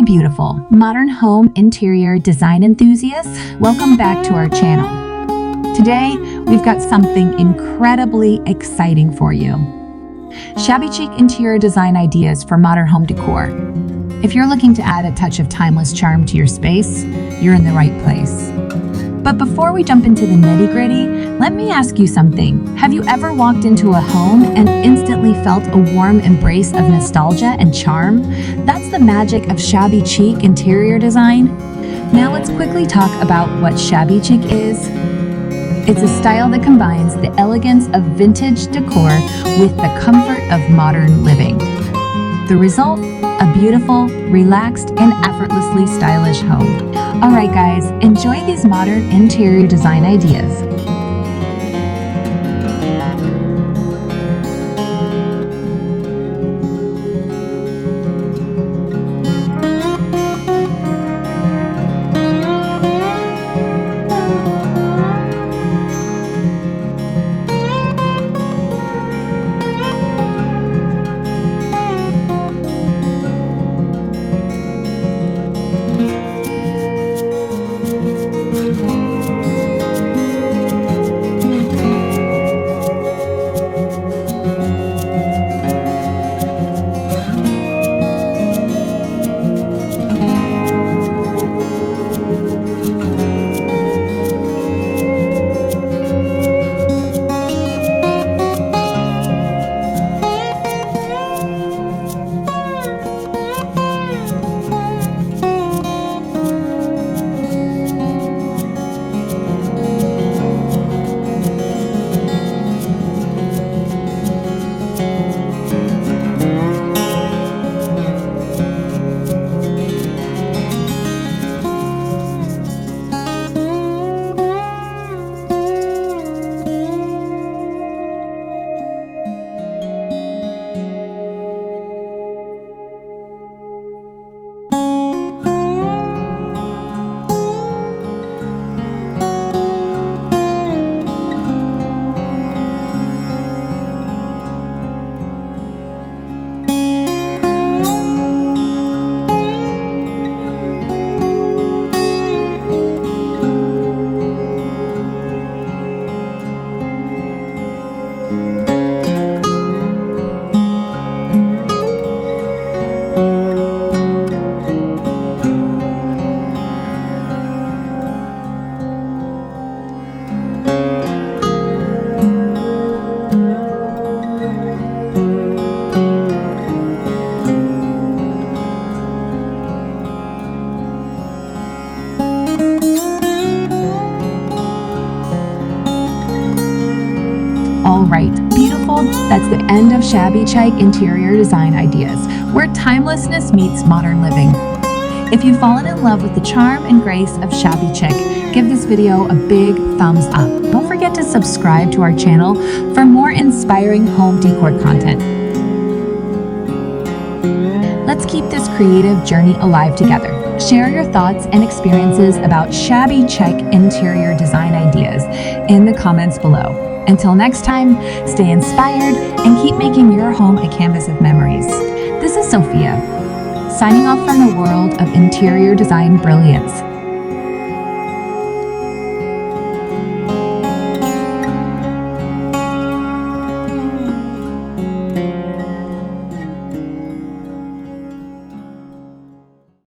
Hey beautiful, modern home interior design enthusiasts, welcome back to our channel. Today, we've got something incredibly exciting for you. Shabby chic interior design ideas for modern home decor. If you're looking to add a touch of timeless charm to your space, you're in the right place. But before we jump into the nitty-gritty, let me ask you something. Have you ever walked into a home and instantly felt a warm embrace of nostalgia and charm? That's the magic of shabby chic interior design. Now let's quickly talk about what shabby chic is. It's a style that combines the elegance of vintage decor with the comfort of modern living. The result? A beautiful, relaxed, and effortlessly stylish home. Alright guys, enjoy these modern interior design ideas. Alright, beautiful, that's the end of shabby chic interior design ideas, where timelessness meets modern living. If you've fallen in love with the charm and grace of shabby chic, give this video a big thumbs up. Don't forget to subscribe to our channel for more inspiring home decor content. Let's keep this creative journey alive together. Share your thoughts and experiences about shabby chic interior design ideas in the comments below. Until next time, stay inspired and keep making your home a canvas of memories. This is Sophia, signing off from the world of interior design brilliance.